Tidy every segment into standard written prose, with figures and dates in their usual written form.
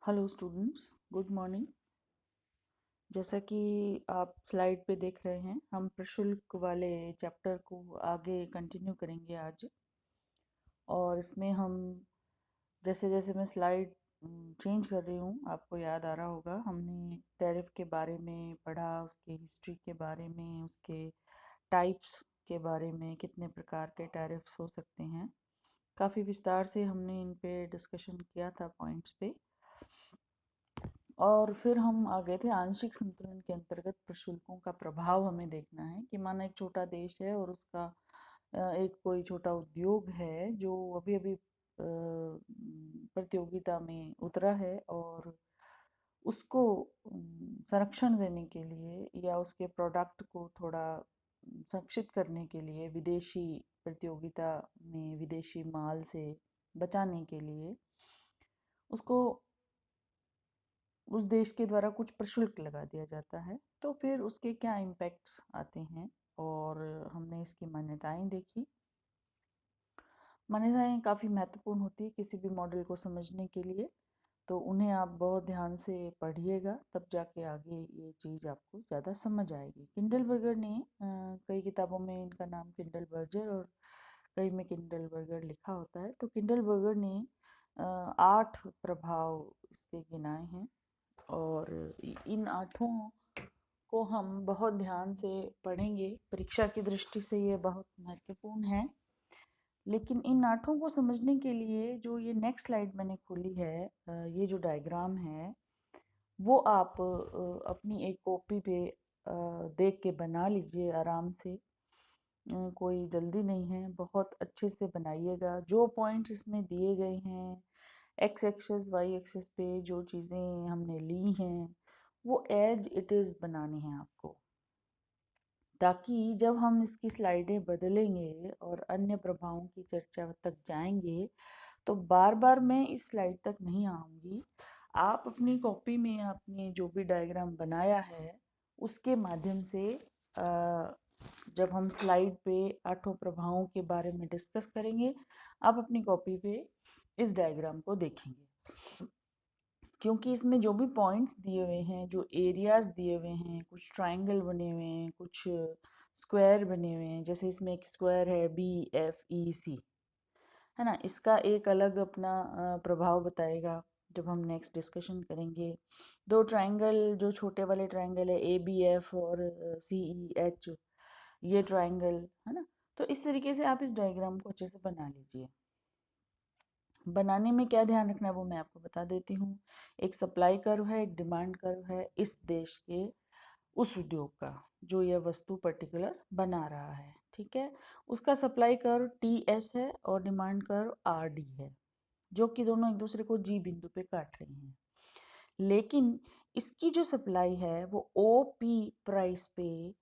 Hello students, good morning. जैसा कि आप स्लाइड पे देख रहे हैं, हम प्रशुल्क वाले चैप्टर को आगे कंटिन्यू करेंगे आज। और इसमें हम जैसे जैसे मैं स्लाइड चेंज कर रही हूँ, आपको याद आ रहा होगा हमने टैरिफ के बारे में पढ़ा, उसके हिस्ट्री के बारे में, उसके टाइप्स के बारे में, कितने प्रकार के टैरिफ्स हो सकते हैं। काफ़ी विस्तार से हमने इन पे डिस्कशन किया था पॉइंट्स पे। और फिर हम आ गए थे आंशिक संतुलन के अंतर्गत प्रशुल्कों का प्रभाव हमें देखना है कि माना एक छोटा देश है और उसका एक कोई छोटा उद्योग है जो अभी अभी प्रतियोगिता में उतरा है, और उसको संरक्षण देने के लिए या उसके प्रोडक्ट को थोड़ा संरक्षित करने के लिए विदेशी प्रतियोगिता में विदेशी माल से बचाने के लिए उसको उस देश के द्वारा कुछ प्रशुल्क लगा दिया जाता है। तो फिर उसके क्या इम्पैक्ट्स आते हैं, और हमने इसकी मान्यताएं देखी। मान्यताएं काफ़ी महत्वपूर्ण होती है किसी भी मॉडल को समझने के लिए, तो उन्हें आप बहुत ध्यान से पढ़िएगा, तब जाके आगे ये चीज़ आपको ज़्यादा समझ आएगी। किंडलबर्गर ने कई किताबों में इनका नाम किंडलबर्गर और कई में किंडलबर्गर लिखा होता है। तो किंडलबर्गर ने 8 प्रभाव इसके गिनाए हैं, और इन आठों को हम बहुत ध्यान से पढ़ेंगे। परीक्षा की दृष्टि से ये बहुत महत्वपूर्ण है। लेकिन इन आठों को समझने के लिए जो ये नेक्स्ट स्लाइड मैंने खोली है, ये जो डायग्राम है वो आप अपनी एक कॉपी पे देख के बना लीजिए आराम से। कोई जल्दी नहीं है, बहुत अच्छे से बनाइएगा। जो पॉइंट्स इसमें दिए गए हैं एक्स एक्सिस वाई एक्सिस पे, जो चीज़ें हमने ली हैं वो एज इट इज़ बनानी है आपको, ताकि जब हम इसकी स्लाइडें बदलेंगे और अन्य प्रभावों की चर्चा तक जाएंगे तो बार बार मैं इस स्लाइड तक नहीं आऊंगी। आप अपनी कॉपी में आपने जो भी डायग्राम बनाया है उसके माध्यम से जब हम स्लाइड पे आठों प्रभावों के बारे में डिस्कस करेंगे, आप अपनी कॉपी पे इस डायग्राम को देखेंगे। क्योंकि इसमें जो भी पॉइंट्स दिए हुए हैं, जो एरियाज दिए हुए हैं, कुछ ट्रायंगल बने हुए हैं, कुछ स्क्वायर बने हुए हैं। जैसे इसमें एक स्क्वायर है BFEC, है ना, इसका एक अलग अपना प्रभाव बताएगा जब हम नेक्स्ट डिस्कशन करेंगे। दो ट्रायंगल, जो छोटे वाले ट्रायंगल है ABF और CEH, ये ट्रायंगल है ना। तो इस तरीके से आप इस डायग्राम को अच्छे से बना लीजिए। बनाने में क्या ध्यान रखना है वो मैं आपको बता देती हूँ। एक सप्लाई कर्व है, एक डिमांड कर्व है इस देश के उस उद्योग का जो यह वस्तु पर्टिकुलर बना रहा है, ठीक है। उसका सप्लाई कर्व TS है और डिमांड कर्व RD है, जो कि दोनों एक दूसरे को G बिंदु पे काट रही हैं। लेकिन इसकी जो सप्लाई है वो OP प्राइस पे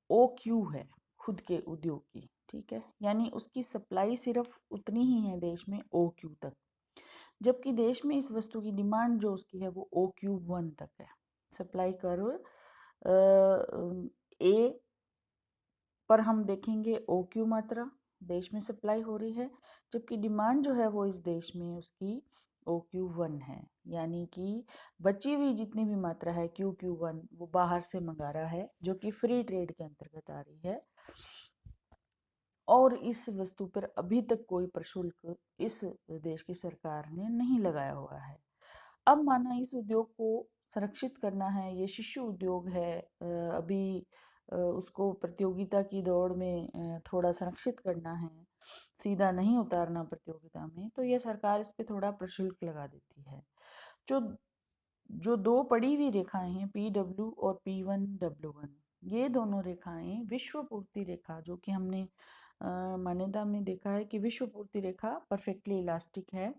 OQ है, खुद के उद्योग की, ठीक है। यानी उसकी सप्लाई सिर्फ उतनी ही है देश में OQ तक, जबकि देश में इस वस्तु की डिमांड जो उसकी है वो OQ1 तक है। सप्लाई कर्व A पर हम देखेंगे OQ मात्रा देश में सप्लाई हो रही है, जबकि डिमांड जो है वो इस देश में उसकी OQ1 है। यानी कि बची हुई जितनी भी मात्रा है QQ1 वो बाहर से मंगा रहा है, जो कि फ्री ट्रेड के अंतर्गत आ रही है। और इस वस्तु पर अभी तक कोई प्रशुल्क इस देश की सरकार ने नहीं लगाया हुआ है। अब माना इस उद्योग को संरक्षित करना है, ये शिशु उद्योग है, अभी उसको प्रतियोगिता की दौड़ में थोड़ा संरक्षित करना है, सीधा नहीं उतारना प्रतियोगिता में, तो ये सरकार इस पे थोड़ा प्रशुल्क लगा देती है। जो जो दो पड़ी हुई रेखाएं हैं PW और P1W1, ये दोनों रेखाएं विश्व पूर्ति रेखा, जो कि हमने मान्यता में देखा है कि विश्व पूर्ति रेखा परफेक्टली इलास्टिक है,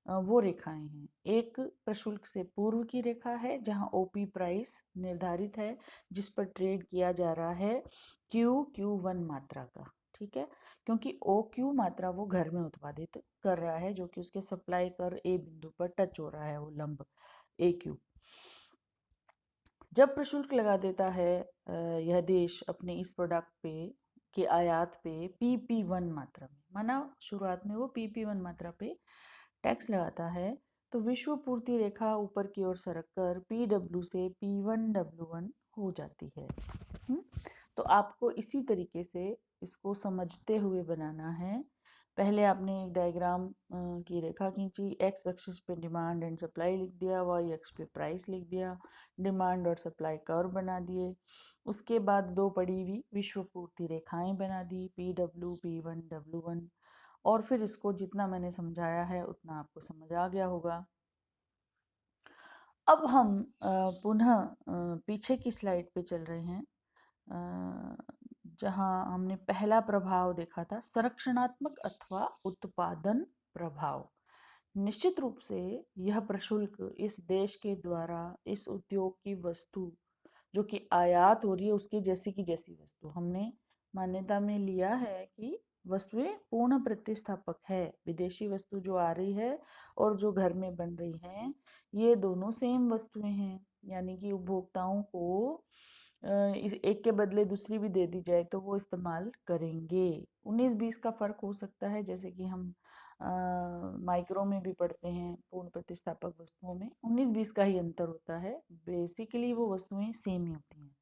वो रेखाएं हैं। एक प्रशुल्क से पूर्व की रेखा है जहां OP प्राइस निर्धारित है, जिस पर ट्रेड किया जा रहा है QQ1 मात्रा का, ठीक है। क्योंकि OQ मात्रा वो घर में उत्पादित कर रहा है, जो कि उसके सप्लाई कर A बिंदु पर टच हो रहा है, वो लंब AQ। जब प्रशुल्क लगा देता है यह देश अपने इस प्रोडक्ट पे के आयात पे PP1 मात्रा में, माना शुरुआत में वो PP1 मात्रा पे टैक्स लगाता है, तो विश्व पूर्ति रेखा ऊपर की ओर सरक कर PW से P1W1 हो जाती है। तो आपको इसी तरीके से इसको समझते हुए बनाना है। पहले आपने एक डायग्राम की रेखा खींची, एक्स एक्सिस पे डिमांड एंड सप्लाई लिख दिया, वाई एक्स पे प्राइस लिख दिया, डिमांड और सप्लाई कर्व बना दिए। उसके बाद दो पड़ी हुई विश्व पूर्ति रेखाएं बना दी, PW P1 W1, और फिर इसको जितना मैंने समझाया है उतना आपको समझ आ गया होगा। अब हम पुनः पीछे की स्लाइड पे चल रहे हैं, जहां हमने पहला प्रभाव देखा था संरक्षणात्मक अथवा उत्पादन प्रभाव। निश्चित रूप से यह प्रशुल्क इस देश के द्वारा इस उद्योग की वस्तु जो कि आयात हो रही है उसकी जैसी की जैसी वस्तु हमने मान्यता में लिया है कि वस्तुएं पूर्ण प्रतिस्थापक है। विदेशी वस्तु जो आ रही है और जो घर में बन रही है ये दोनों सेम वस्तुएं हैं, यानी कि उपभोक्ताओं को इस एक के बदले दूसरी भी दे दी जाए तो वो इस्तेमाल करेंगे। 19-20 का फर्क हो सकता है, जैसे कि हम माइक्रो में भी पढ़ते हैं पूर्ण प्रतिस्थापक वस्तुओं में 19-20 का ही अंतर होता है, बेसिकली वो वस्तुएं सेम ही होती हैं।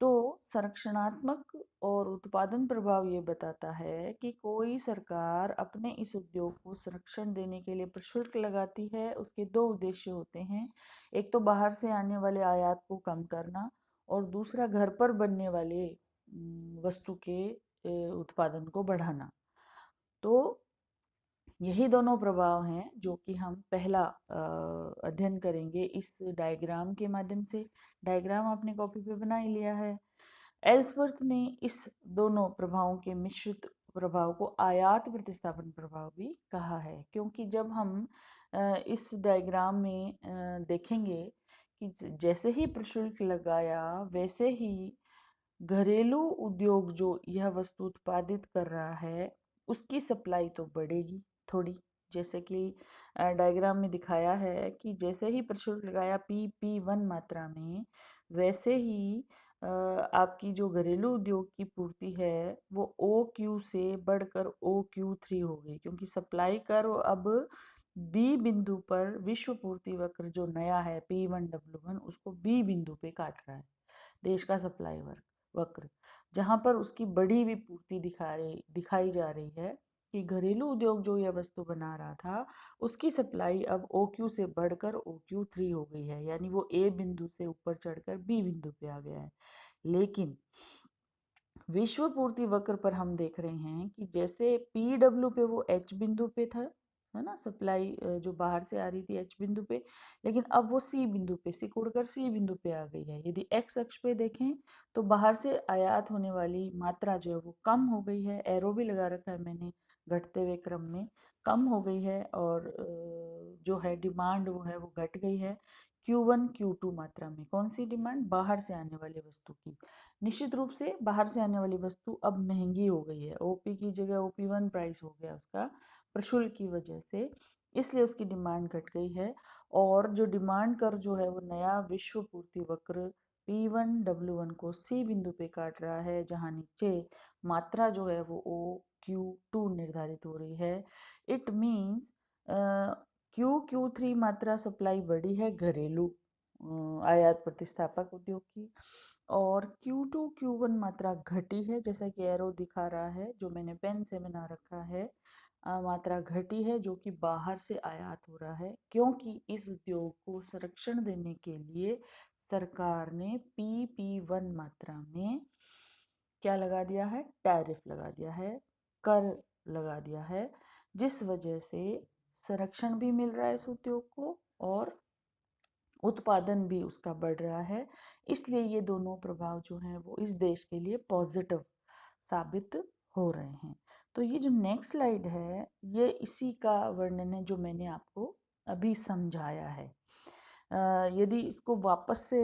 तो संरक्षणात्मक और उत्पादन प्रभाव ये बताता है कि कोई सरकार अपने इस उद्योग को संरक्षण देने के लिए प्रशुल्क लगाती है। उसके दो उद्देश्य होते हैं, एक तो बाहर से आने वाले आयात को कम करना और दूसरा घर पर बनने वाले वस्तु के उत्पादन को बढ़ाना। तो यही दोनों प्रभाव हैं जो कि हम पहला अध्ययन करेंगे इस डायग्राम के माध्यम से। डायग्राम आपने कॉपी पे बना ही लिया है। एल्सवर्थ ने इस दोनों प्रभावों के मिश्रित प्रभाव को आयात प्रतिस्थापन प्रभाव भी कहा है, क्योंकि जब हम इस डायग्राम में देखेंगे कि जैसे ही प्रशुल्क लगाया वैसे ही घरेलू उद्योग जो यह वस्तु उत्पादित कर रहा है उसकी सप्लाई तो बढ़ेगी थोड़ी, जैसे कि डायग्राम में दिखाया है कि जैसे ही प्रशुल्क लगाया PP1 मात्रा में वैसे ही आपकी जो घरेलू उद्योग की पूर्ति है वो OQ से बढ़कर OQ3 हो गई, क्योंकि सप्लाई कर्व अब बी बिंदु पर विश्व पूर्ति वक्र जो नया है P1W1 उसको बी बिंदु पे काट रहा है, देश का सप्लाई वक्र, जहां पर उसकी बढ़ी हुई पूर्ति दिखाई जा रही है कि घरेलू उद्योग जो यह वस्तु बना रहा था उसकी सप्लाई अब OQ से बढ़कर OQ3 हो गई है, यानी वो A बिंदु से ऊपर चढ़कर B बिंदु पे आ गया है। लेकिन विश्व पूर्ति वक्र पर हम देख रहे हैं कि जैसे PW पे वो H बिंदु पे था, है ना, सप्लाई जो बाहर से आ रही थी H बिंदु पे, लेकिन अब वो C बिंदु पे सिकुड़कर C बिंदु पे आ गई है। यदि X अक्ष पे देखें तो बाहर से आयात होने वाली मात्रा जो है वो कम हो गई है, एरो भी लगा रखा है मैंने घटते हुए क्रम में, कम हो गई है, और जो है डिमांड वो है वो घट गई है Q1 Q2 मात्रा में। कौन सी डिमांड? बाहर से आने वाली वस्तु की। निश्चित रूप से बाहर से आने वाली वस्तु अब महंगी हो गई है, ओपी की जगह OP1 प्राइस हो गया उसका प्रशुल्क की वजह से, इसलिए उसकी डिमांड घट गई है। और जो डिमांड कर्व जो है वो नया विश्व पूर्ति वक्र P1W1 को C बिंदु पे काट रहा है, जहां नीचे मात्रा जो है वो OQ2 निर्धारित हो रही है। इट मीन्स QQ3 मात्रा सप्लाई बढ़ी है घरेलू आयात प्रतिस्थापक उद्योग की, और Q2 Q1 मात्रा घटी है, जैसा कि एरो दिखा रहा है जो मैंने पेन से बना रखा है। मात्रा घटी है जो कि बाहर से आयात हो रहा है, क्योंकि इस उद्योग को संरक्षण देने के लिए सरकार ने PP1 मात्रा में क्या लगा दिया है? टैरिफ लगा दिया है, कर लगा दिया है, जिस वजह से संरक्षण भी मिल रहा है इस उद्योग को और उत्पादन भी उसका बढ़ रहा है। इसलिए ये दोनों प्रभाव जो हैं वो इस देश के लिए पॉजिटिव साबित हो रहे हैं। तो ये जो नेक्स्ट स्लाइड है ये इसी का वर्णन है जो मैंने आपको अभी समझाया है। यदि इसको वापस से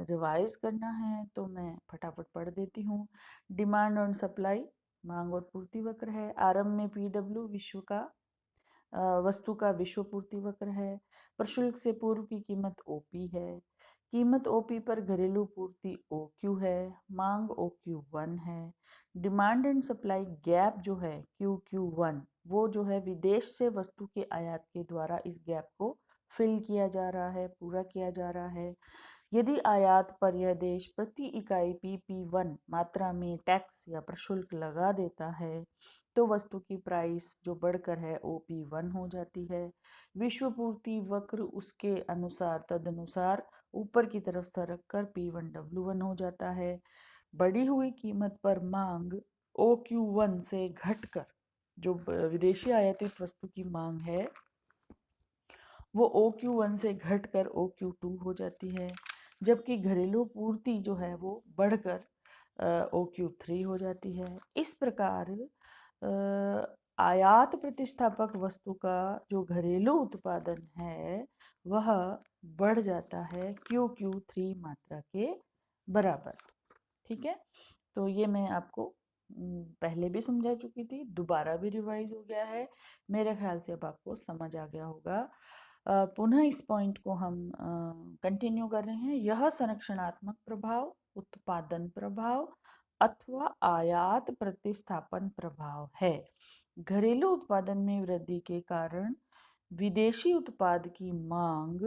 रिवाइज करना है तो मैं फटाफट पढ़ देती हूँ। डिमांड और सप्लाई, मांग और पूर्ति वक्र है। आरंभ में PW विश्व का वस्तु का विश्व पूर्ति वक्र है। प्रशुल्क से पूर्व की कीमत OP है। कीमत ओपी पर घरेलू पूर्ति OQ है, मांग OQ1 है। डिमांड एंड सप्लाई गैप जो है QQ1 वो जो है विदेश से वस्तु के आयात के द्वारा इस गैप को फिल किया जा रहा है, पूरा किया जा रहा है। यदि आयात पर यह देश प्रति इकाई PP1 मात्रा में टैक्स या प्रशुल्क लगा देता है तो वस्तु की प्राइस जो बढ़कर है OP1 हो जाती है। विश्व पूर्ति वक्र उसके अनुसार तदनुसार ऊपर की तरफ सरक कर P1W1 हो जाता है। बढ़ी हुई कीमत पर मांग OQ1 से घटकर जो विदेशी आयातित वस्तु की मांग है वो OQ1 से घटकर OQ2 हो जाती है, जबकि घरेलू पूर्ति जो है वो बढ़कर OQ3 हो जाती है। इस प्रकार आयात प्रतिस्थापक वस्तु का जो घरेलू उत्पादन है वह बढ़ जाता है QQ3 मात्रा के बराबर। ठीक है, तो ये मैं आपको पहले भी समझा चुकी थी, दोबारा भी रिवाइज हो गया है। मेरे ख्याल से अब आपको समझ आ गया होगा। पुनः इस पॉइंट को हम कंटिन्यू कर रहे हैं। यह संरक्षणात्मक प्रभाव, उत्पादन प्रभाव अथवा आयात प्रतिस्थापन प्रभाव है। घरेलू उत्पादन में वृद्धि के कारण विदेशी उत्पाद की मांग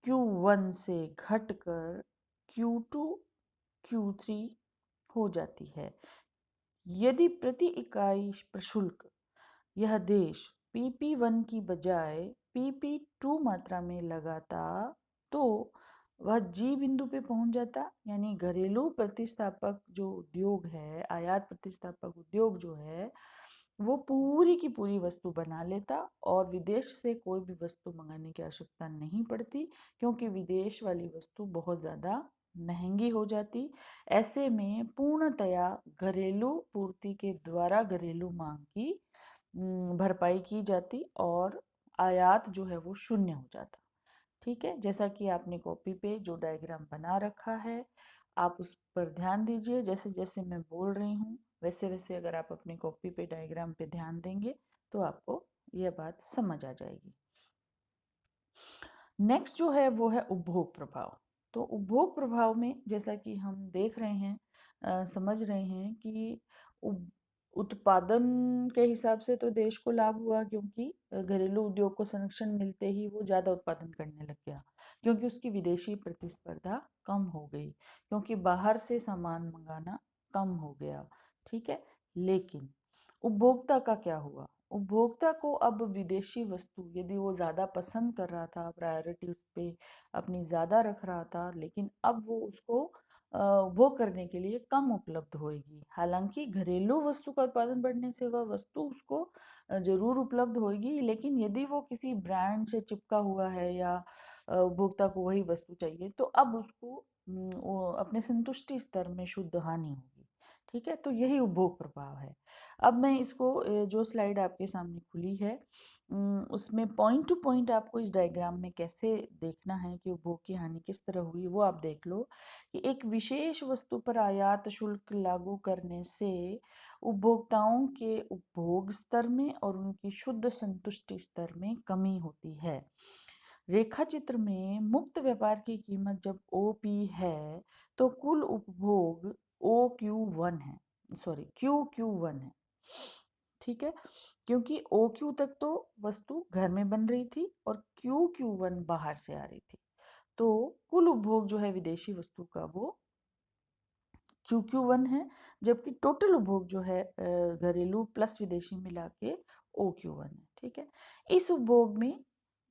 Q1 से घटकर Q2 Q3 हो जाती है। यदि प्रति इकाई प्रशुल्क यह देश PP1 की बजाय PP2 मात्रा में लगाता तो वह G बिंदु पे पहुंच जाता, यानी घरेलू प्रतिस्थापक जो उद्योग है, आयात प्रतिस्थापक उद्योग जो है वो पूरी की पूरी वस्तु बना लेता और विदेश से कोई भी वस्तु मंगाने की आवश्यकता नहीं पड़ती, क्योंकि विदेश वाली वस्तु बहुत ज़्यादा महंगी हो जाती। ऐसे में पूर्णतया घरेलू पूर्ति के द्वारा घरेलू मांग की भरपाई की जाती और आयात जो है वो शून्य हो जाता। ठीक है, जैसा कि आपने कॉपी पे जो डायग्राम बना रखा है आप उस पर ध्यान दीजिए। जैसे जैसे मैं बोल रही हूँ वैसे वैसे अगर आप अपनी कॉपी पे डायग्राम पे ध्यान देंगे तो आपको यह बात समझ आ जाएगी। नेक्स्ट जो है वो है उपभोग प्रभाव। तो उपभोग प्रभाव में जैसा कि हम देख रहे हैं, समझ रहे हैं कि उत्पादन के हिसाब से तो देश को लाभ हुआ, क्योंकि घरेलू उद्योग को संरक्षण मिलते ही वो ज़्यादा उत्पादन करने लग गया, क्योंकि उसकी विदेशी प्रतिस्पर्धा कम हो गई, क्योंकि बाहर से सामान मंगाना कम हो गया। ठीक है, लेकिन उपभोक्ता का क्या हुआ? उपभोक्ता को अब विदेशी वस्तु यदि वो ज़्यादा पसंद कर रहा था, प्रायोरिटी उस पे अपनी ज़्यादा रख रहा था, लेकिन अब वो उसको उपभोग करने के लिए कम उपलब्ध होएगी। हालांकि घरेलू वस्तु का उत्पादन बढ़ने से वह वस्तु उसको जरूर उपलब्ध होएगी, लेकिन यदि वो किसी ब्रांड से चिपका हुआ है या उपभोक्ता को वही वस्तु चाहिए तो अब उसको अपने संतुष्टि स्तर में शुद्ध हानि होगी। ठीक है, तो यही उपभोग प्रभाव है। अब मैं इसको जो स्लाइड आपके सामने खुली है उसमें पॉइंट टू पॉइंट आपको इस डायग्राम में कैसे देखना है कि उपभोग की हानि किस तरह हुई वो आप देख लो। कि एक विशेष वस्तु पर आयात शुल्क लागू करने से उपभोक्ताओं के उपभोग स्तर में और उनकी शुद्ध संतुष्टि स्तर में कमी होती है। रेखा चित्र में मुक्त व्यापार की कीमत जब OP है तो कुल उपभोग OQ1 है, सॉरी QQ1 है। ठीक है, क्योंकि OQ तक तो वस्तु घर में बन रही थी और QQ1 बाहर से आ रही थी, तो कुल उपभोग जो है विदेशी वस्तु का वो QQ1 है, जबकि टोटल उपभोग जो है घरेलू प्लस विदेशी मिला के OQ1 है। ठीक है, इस उपभोग में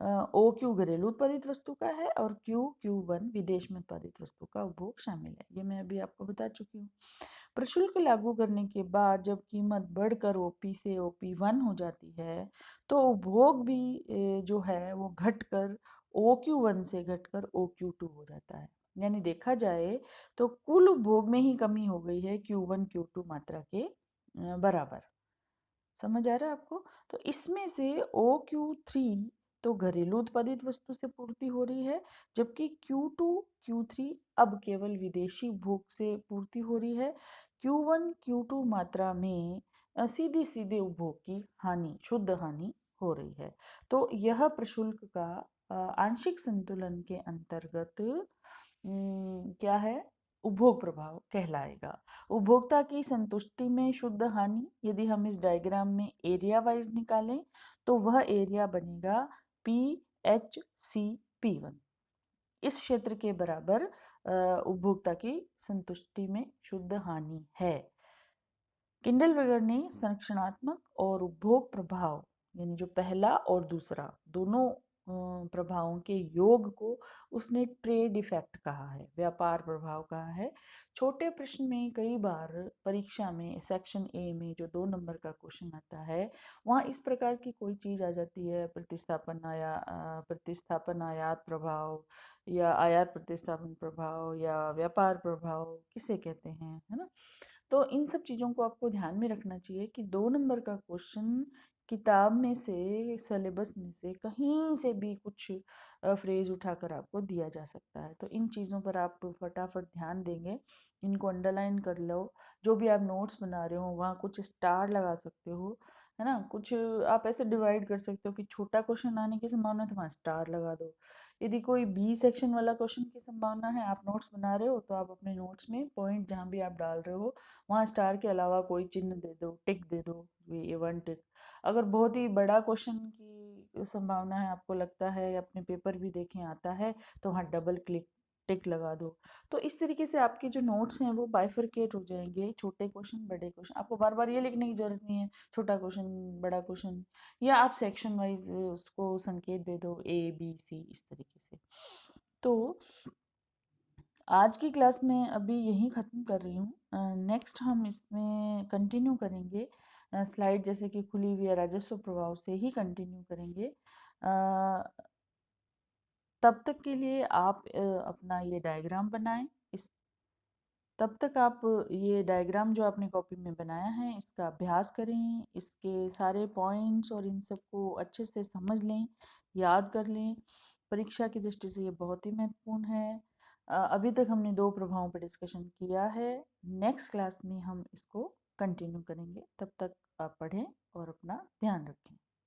OQ घरेलू उत्पादित वस्तु का है और QQ1 विदेश में उत्पादित वस्तु का उपभोग शामिल है। ये मैं अभी आपको बता चुकी हूँ। प्रशुल्क लागू करने के बाद जब कीमत बढ़कर OP से OP1 हो जाती है तो उपभोग भी जो है वो घटकर OQ1 से घटकर OQ2 हो जाता है। यानी देखा जाए तो कुल उपभोग में ही कमी हो गई है Q1 Q2 मात्रा के बराबर। समझ आ रहा है आपको? तो इसमें से OQ3 तो घरेलू उत्पादित वस्तु से पूर्ति हो रही है, जबकि Q2 Q3 अब केवल विदेशी उपभोग से पूर्ति हो रही है। Q1 Q2 मात्रा में सीधे सीधे उपभोग की हानि, शुद्ध हानि हो रही है। तो यह प्रशुल्क का आंशिक संतुलन के अंतर्गत क्या है, उपभोग प्रभाव कहलाएगा। उपभोक्ता की संतुष्टि में शुद्ध हानि, यदि हम इस डायग्राम में एरिया वाइज निकालें तो वह एरिया बनेगा पी एच सी P1। इस क्षेत्र के बराबर उपभोक्ता की संतुष्टि में शुद्ध हानि है। किंडलबर्गर ने संरक्षणात्मक और उपभोग प्रभाव, यानी जो पहला और दूसरा दोनों प्रभावों के योग को उसने ट्रेड इफेक्ट कहा है, व्यापार प्रभाव कहा है। छोटे प्रश्न में कई बार परीक्षा में सेक्शन ए में जो 2 नंबर का क्वेश्चन आता है, वहाँ इस प्रकार की कोई चीज आ जाती है, प्रतिस्थापन आयात प्रभाव या आयात प्रतिस्थापन प्रभाव या व्यापार प्रभाव किसे कहते हैं, है ना। तो इन सब चीज़ों को आपको ध्यान में रखना चाहिए कि 2 नंबर का क्वेश्चन किताब में से, सिलेबस में से कहीं से भी कुछ फ्रेज उठाकर आपको दिया जा सकता है। तो इन चीज़ों पर आप फटाफट ध्यान देंगे, इनको अंडरलाइन कर लो। जो भी आप नोट्स बना रहे हो वहाँ कुछ स्टार लगा सकते हो, है ना। कुछ आप ऐसे डिवाइड कर सकते हो कि छोटा क्वेश्चन आने की संभावना है तो वहाँ स्टार लगा दो। यदि कोई बी सेक्शन वाला क्वेश्चन की संभावना है, आप नोट्स बना रहे हो, तो आप अपने नोट्स में पॉइंट जहाँ भी आप डाल रहे हो वहाँ स्टार के अलावा कोई चिन्ह दे दो, टिक दे दो, ये 1 टिक। अगर बहुत ही बड़ा क्वेश्चन की संभावना है, आपको लगता है अपने पेपर भी देखें आता है, तो वहाँ डबल क्लिक टिक लगा दो। तो इस तरीके से आपके जो नोट्स हैं वो बाइफरकेट हो जाएंगे, छोटे क्वेश्चन बड़े क्वेश्चन। आपको बार बार ये लिखने की जरूरत नहीं है छोटा क्वेश्चन बड़ा क्वेश्चन, या आप सेक्शन वाइज उसको संकेत दे दो A B C इस तरीके से। तो आज की क्लास में अभी यहीं ख़त्म कर रही हूँ। नेक्स्ट हम इसमें कंटिन्यू करेंगे, स्लाइड जैसे कि खुली हुई है, राजस्व प्रभाव से ही कंटिन्यू करेंगे। तब तक के लिए आप अपना ये डायग्राम बनाएं। इस तब तक आप ये डायग्राम जो आपने कॉपी में बनाया है इसका अभ्यास करें, इसके सारे पॉइंट्स और इन सबको अच्छे से समझ लें, याद कर लें। परीक्षा की दृष्टि से ये बहुत ही महत्वपूर्ण है। अभी तक हमने 2 प्रभावों पर डिस्कशन किया है। नेक्स्ट क्लास में हम इसको कंटिन्यू करेंगे। तब तक आप पढ़ें और अपना ध्यान रखें।